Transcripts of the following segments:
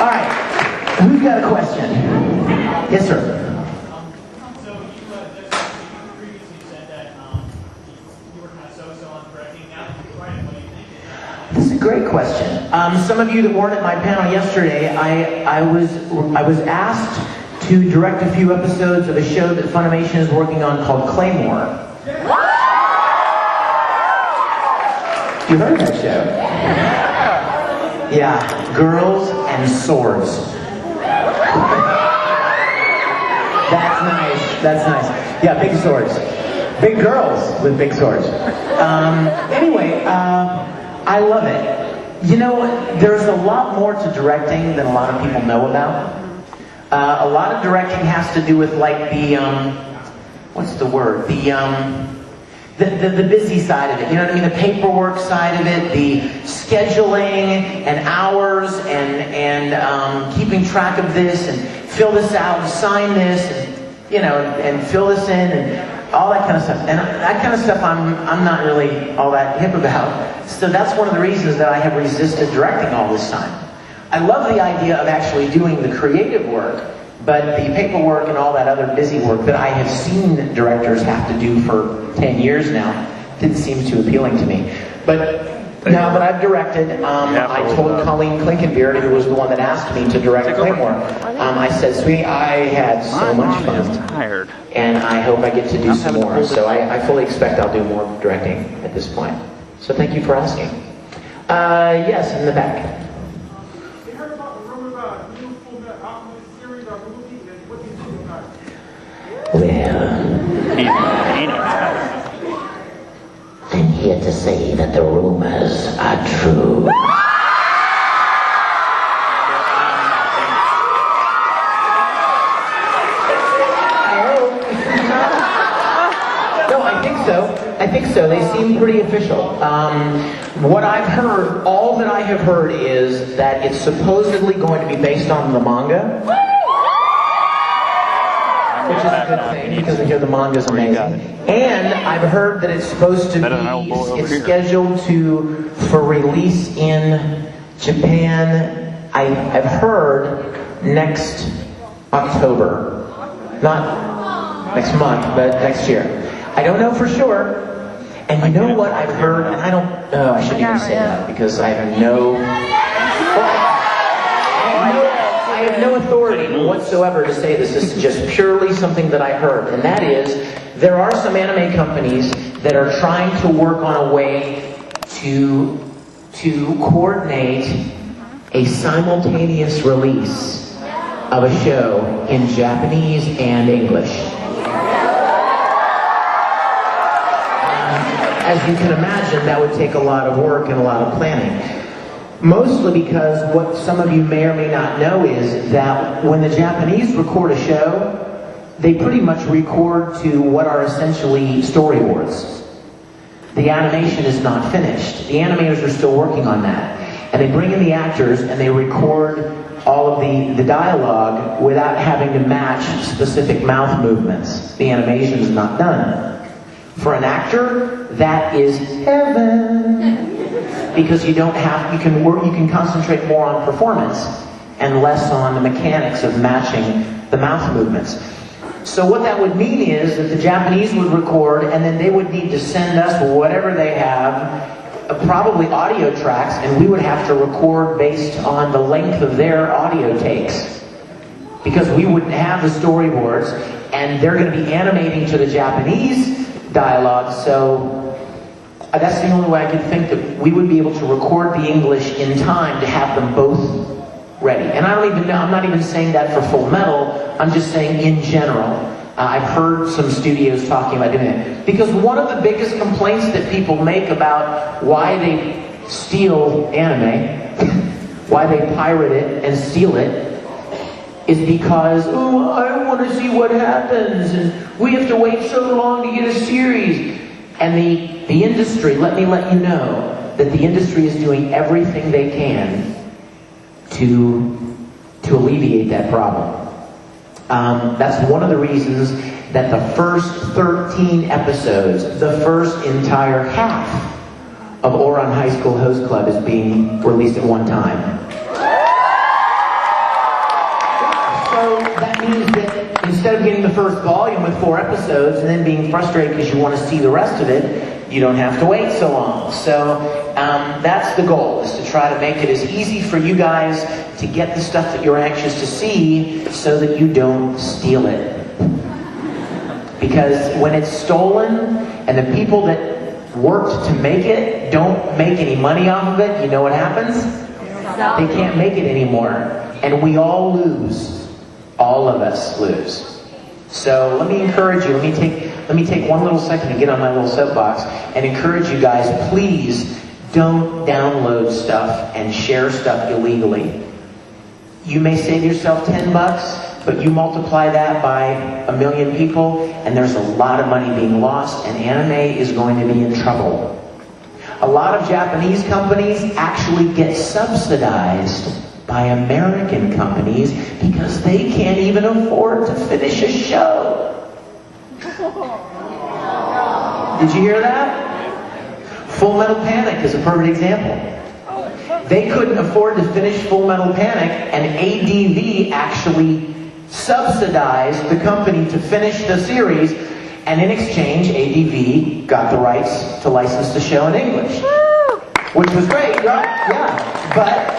All right, who's got a question? Yes, sir. So you previously said that you were kind of so-so on directing. Now that you're writing, what do you think? This is a great question. Some of you that weren't at my panel yesterday, I was asked to direct a few episodes of a show that Funimation is working on called Claymore. You heard of that show? Yeah, girls and swords. That's nice. That's nice. Yeah, big swords. Big girls with big swords. Anyway, I love it. You know, there's a lot more to directing than a lot of people know about. A lot of directing has to do with like the, what's the word? The busy side of it. You know what I mean? The paperwork side of it, the scheduling and hours and keeping track of this and fill this out and sign this and, you know, and fill this in and all that kind of stuff. And that kind of stuff I'm not really all that hip about. So that's one of the reasons that I have resisted directing all this time. I love the idea of actually doing the creative work, but the paperwork and all that other busy work that I have seen directors have to do for 10 years now didn't seem too appealing to me. But now that I've directed, I told Colleen Klinkenbeard, who was the one that asked me to direct Claymore, I said, sweetie, I had so much fun, and I hope I get to do some more. So I fully expect I'll do more directing at this point. So thank you for asking. Yes, in the back. Well, I'm here to say that the rumors are true. No, I think so. I think so. They seem pretty official. What I've heard, all that I have heard is that it's supposedly going to be based on the manga. Which is a good thing, because I hear the manga's amazing. And I've heard that it's supposed to be, it's scheduled for release in Japan, I've heard, next October. Not next month, but next year. I don't know for sure. And you know what I've heard, and I shouldn't even say that, because I have no authority whatsoever to say this. This is just purely something that I heard, and that is there are some anime companies that are trying to work on a way to coordinate a simultaneous release of a show in Japanese and English. As you can imagine, that would take a lot of work and a lot of planning. Mostly because what some of you may or may not know is that when the Japanese record a show, they pretty much record to what are essentially storyboards. The animation is not finished. The animators are still working on that. And they bring in the actors and they record all of the dialogue without having to match specific mouth movements. The animation is not done. For an actor, that is heaven. Because you can concentrate more on performance and less on the mechanics of matching the mouth movements. So what that would mean is that the Japanese would record and then they would need to send us whatever they have, probably audio tracks, and we would have to record based on the length of their audio takes. Because we wouldn't have the storyboards, and they're going to be animating to the Japanese dialogue, so that's the only way I could think that we would be able to record the English in time to have them both ready. And I don't even know, I'm not even saying that for Full Metal, I'm just saying in general. I've heard some studios talking about doing it. Because one of the biggest complaints that people make about why they steal anime, why they pirate it and steal it, is because, oh, I want to see what happens, and we have to wait so long to get a series. And the industry, let me let you know, that the industry is doing everything they can to alleviate that problem. That's one of the reasons that the first 13 episodes, the first entire half of Ouran High School Host Club is being released at one time. instead of getting the first volume with 4 episodes and then being frustrated because you want to see the rest of it, you don't have to wait so long. So that's the goal, is to try to make it as easy for you guys to get the stuff that you're anxious to see so that you don't steal it. Because when it's stolen and the people that worked to make it don't make any money off of it, you know what happens? They can't make it anymore. And we all lose. All of us lose. So let me encourage you, let me take one little second to get on my little soapbox and encourage you guys, please don't download stuff and share stuff illegally. You may save yourself $10, but you multiply that by 1 million people, and there's a lot of money being lost, and anime is going to be in trouble. A lot of Japanese companies actually get subsidized by American companies because they can't even afford to finish a show. Did you hear that? Full Metal Panic is a perfect example. They couldn't afford to finish Full Metal Panic, and ADV actually subsidized the company to finish the series, and in exchange, ADV got the rights to license the show in English. Which was great, right? Yeah. But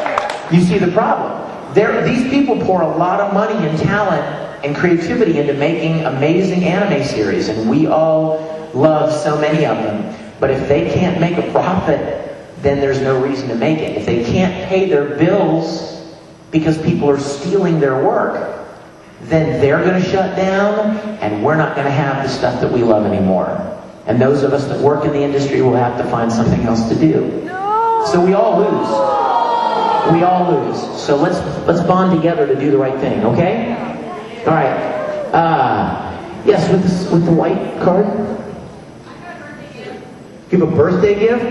you see the problem. These people pour a lot of money and talent and creativity into making amazing anime series, and we all love so many of them. But if they can't make a profit, then there's no reason to make it. If they can't pay their bills because people are stealing their work, then they're going to shut down, and we're not going to have the stuff that we love anymore. And those of us that work in the industry will have to find something else to do. So we all lose. We all lose. So let's bond together to do the right thing, okay? All right. Yes, with the white card. Give a birthday gift?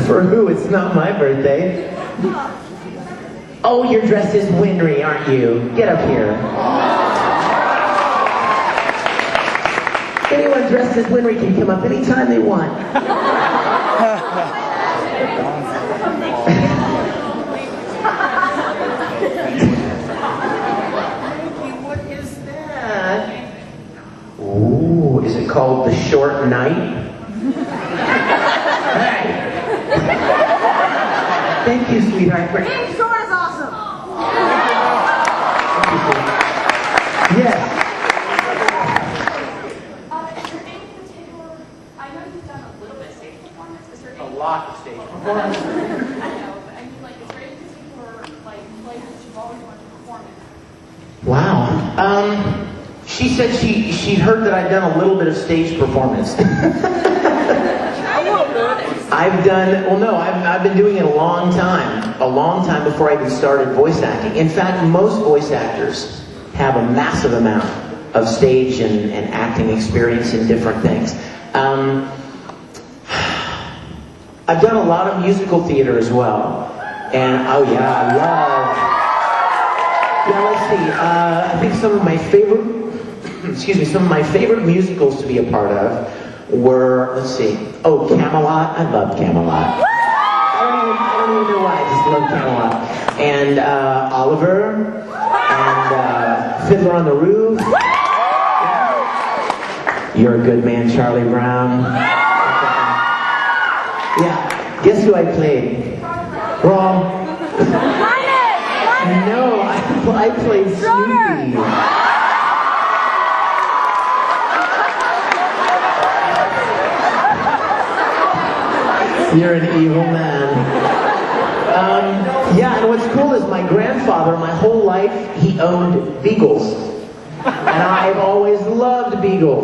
For who? It's not my birthday. Oh, you're dressed as Winry, aren't you? Get up here. Anyone dressed as Winry can come up anytime they want. What is that? Ooh, is it called The Short Night? Thank you, sweetheart. Being short is awesome. Yes. Is there any particular? I know you've done a little bit of stage performance. Is there A any? lot of stage performance. I know, but I mean, like, is there any particular places you've always wanted to perform in? Wow. She said she'd heard that I'd done a little bit of stage performance. I've been doing it a long time before I even started voice acting. In fact, most voice actors have a massive amount of stage and acting experience in different things. I've done a lot of musical theater as well. And let's see, I think some of my favorite musicals to be a part of were, let's see, Camelot. I love Camelot. I don't even know why, I just love Camelot. And Oliver, and Fiddler on the Roof. You're a Good Man, Charlie Brown. Yeah, guess who I played? Wrong. No, I played Snoopy. You're an evil man. Yeah, and what's cool is my grandfather, my whole life, he owned beagles. And I've always loved beagles.